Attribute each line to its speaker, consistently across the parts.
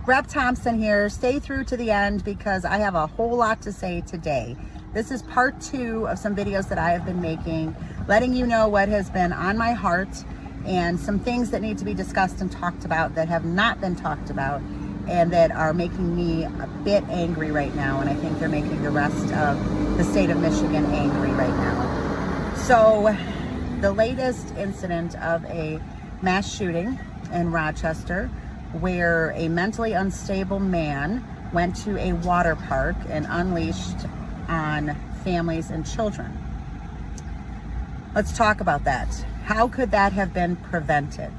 Speaker 1: Rep Thompson here. Stay through to the end because I have a whole lot to say today. This is part 2 of some videos that I have been making, letting you know what has been on my heart and some things that need to be discussed and talked about that have not been talked about and that are making me a bit angry right now, and I think they're making the rest of the state of Michigan angry right now. So the latest incident of a mass shooting in Rochester where a mentally unstable man went to a water park and unleashed on families and children. Let's talk about that. How could that have been prevented?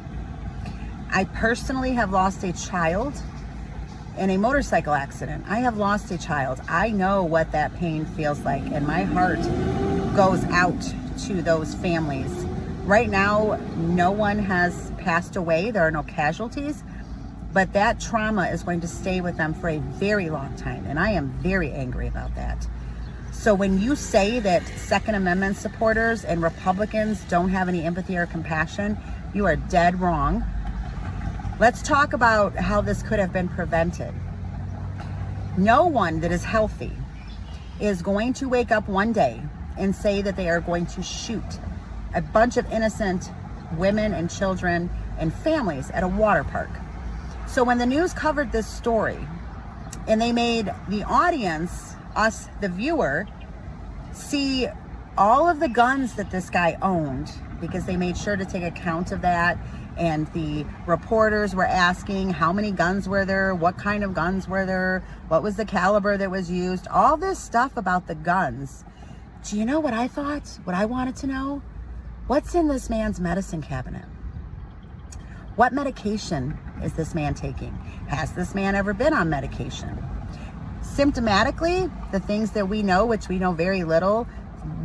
Speaker 1: I personally have lost a child in a motorcycle accident. I have lost a child. I know what that pain feels like, and my heart goes out to those families. Right now, no one has passed away. There are no casualties, but that trauma is going to stay with them for a very long time, and I am very angry about that. So when you say that Second Amendment supporters and Republicans don't have any empathy or compassion, you are dead wrong. Let's talk about how this could have been prevented. No one that is healthy is going to wake up one day and say that they are going to shoot a bunch of innocent women and children and families at a water park. So when the news covered this story and they made the audience, us, the viewer, see all of the guns that this guy owned, because they made sure to take account of that, and the reporters were asking how many guns were there, what kind of guns were there, what was the caliber that was used, all this stuff about the guns. Do you know what I thought? What I wanted to know? What's in this man's medicine cabinet? What medication is this man taking? Has this man ever been on medication? Symptomatically, the things that we know, which we know very little,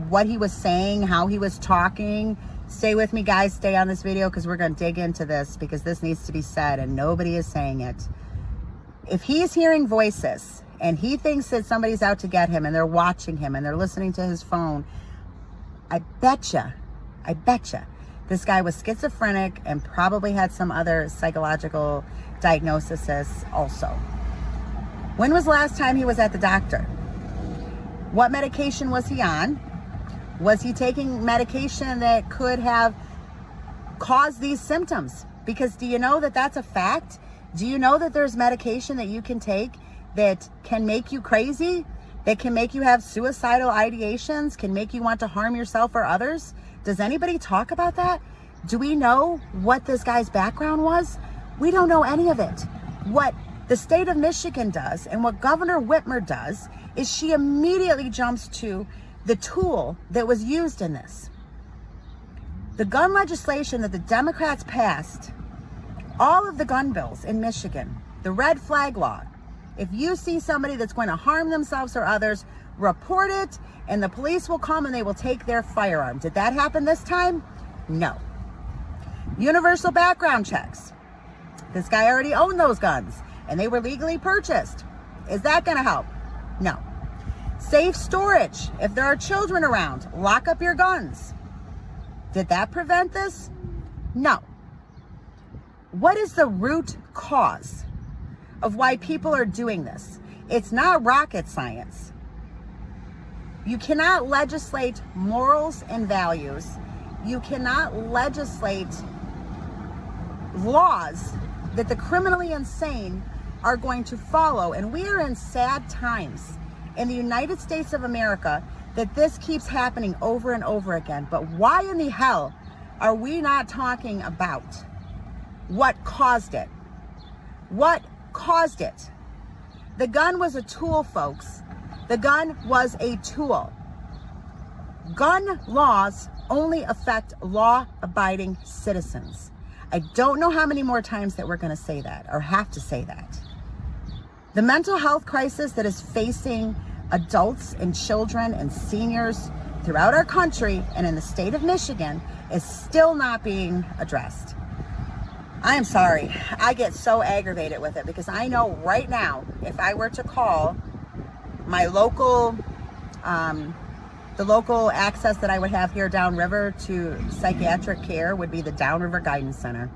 Speaker 1: what he was saying, how he was talking. Stay with me, guys. Stay on this video because we're going to dig into this because this needs to be said and nobody is saying it. If he's hearing voices and he thinks that somebody's out to get him and they're watching him and they're listening to his phone, I betcha this guy was schizophrenic and probably had some other psychological diagnoses also. When was the last time he was at the doctor? What medication was he on? Was he taking medication that could have caused these symptoms? Because do you know that that's a fact? Do you know that there's medication that you can take that can make you crazy, that can make you have suicidal ideations, can make you want to harm yourself or others? Does anybody talk about that? Do we know what this guy's background was? We don't know any of it. What the state of Michigan does and what Governor Whitmer does is she immediately jumps to the tool that was used in this. The gun legislation that the Democrats passed, all of the gun bills in Michigan, the red flag law, if you see somebody that's going to harm themselves or others, report it and the police will come and they will take their firearm. Did that happen this time? No. Universal background checks. This guy already owned those guns and they were legally purchased. Is that going to help? No. Safe storage. If there are children around, lock up your guns. Did that prevent this? No. What is the root cause of why people are doing this? It's not rocket science. You cannot legislate morals and values. You cannot legislate laws that the criminally insane are going to follow. And we are in sad times in the United States of America that this keeps happening over and over again. But why in the hell are we not talking about what caused it? What caused it? The gun was a tool, folks. The gun was a tool. Gun laws only affect law-abiding citizens. I don't know how many more times that we're going to say that or have to say that. The mental health crisis that is facing adults and children and seniors throughout our country and in the state of Michigan is still not being addressed. I am sorry. I get so aggravated with it because I know right now, if I were to call my local, the local access that I would have here downriver to psychiatric care would be the Downriver Guidance Center.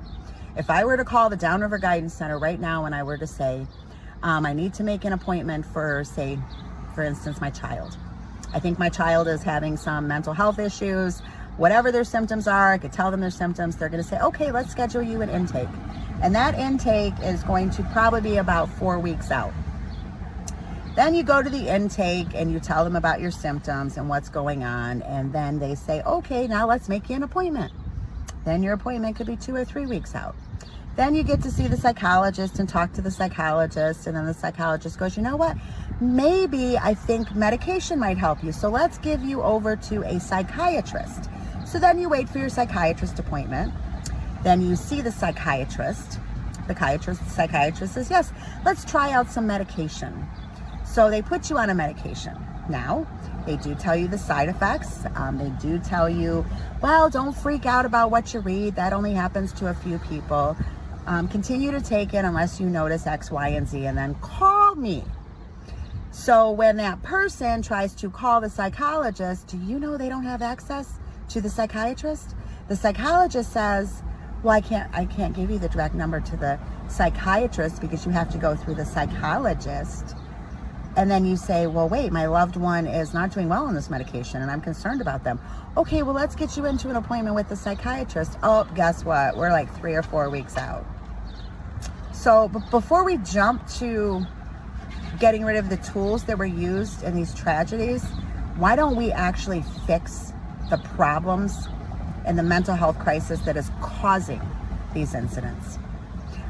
Speaker 1: If I were to call the Downriver Guidance Center right now and I were to say, I need to make an appointment for, say, for instance, my child. I think my child is having some mental health issues, whatever their symptoms are, I could tell them their symptoms. They're going to say, okay, let's schedule you an intake. And that intake is going to probably be about 4 weeks out. Then you go to the intake and you tell them about your symptoms and what's going on. And then they say, okay, now let's make you an appointment. Then your appointment could be 2 or 3 weeks out. Then you get to see the psychologist and talk to the psychologist. And then the psychologist goes, you know what? Maybe I think medication might help you. So let's give you over to a psychiatrist. So then you wait for your psychiatrist appointment. Then you see the psychiatrist. The psychiatrist says, yes, let's try out some medication. So they put you on a medication. Now, they do tell you the side effects. They do tell you, well, don't freak out about what you read. That only happens to a few people. Continue to take it unless you notice X, Y, and Z, and then call me. So when that person tries to call the psychologist, do you know they don't have access to the psychiatrist? The psychologist says, well, I can't give you the direct number to the psychiatrist because you have to go through the psychologist. And then you say, well, wait, my loved one is not doing well on this medication and I'm concerned about them. Okay, well, let's get you into an appointment with the psychiatrist. Oh, guess what? We're like 3 or 4 weeks out. So before we jump to getting rid of the tools that were used in these tragedies, why don't we actually fix the problems and the mental health crisis that is causing these incidents?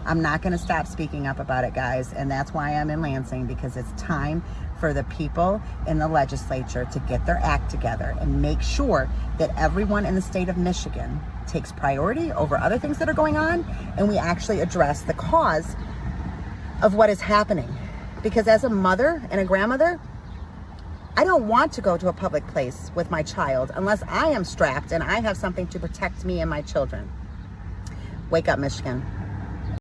Speaker 1: I'm not going to stop speaking up about it, guys, and that's why I'm in Lansing, because it's time for the people in the legislature to get their act together and make sure that everyone in the state of Michigan takes priority over other things that are going on, and we actually address the cause of what is happening. Because as a mother and a grandmother, I don't want to go to a public place with my child unless I am strapped and I have something to protect me and my children. Wake up, Michigan.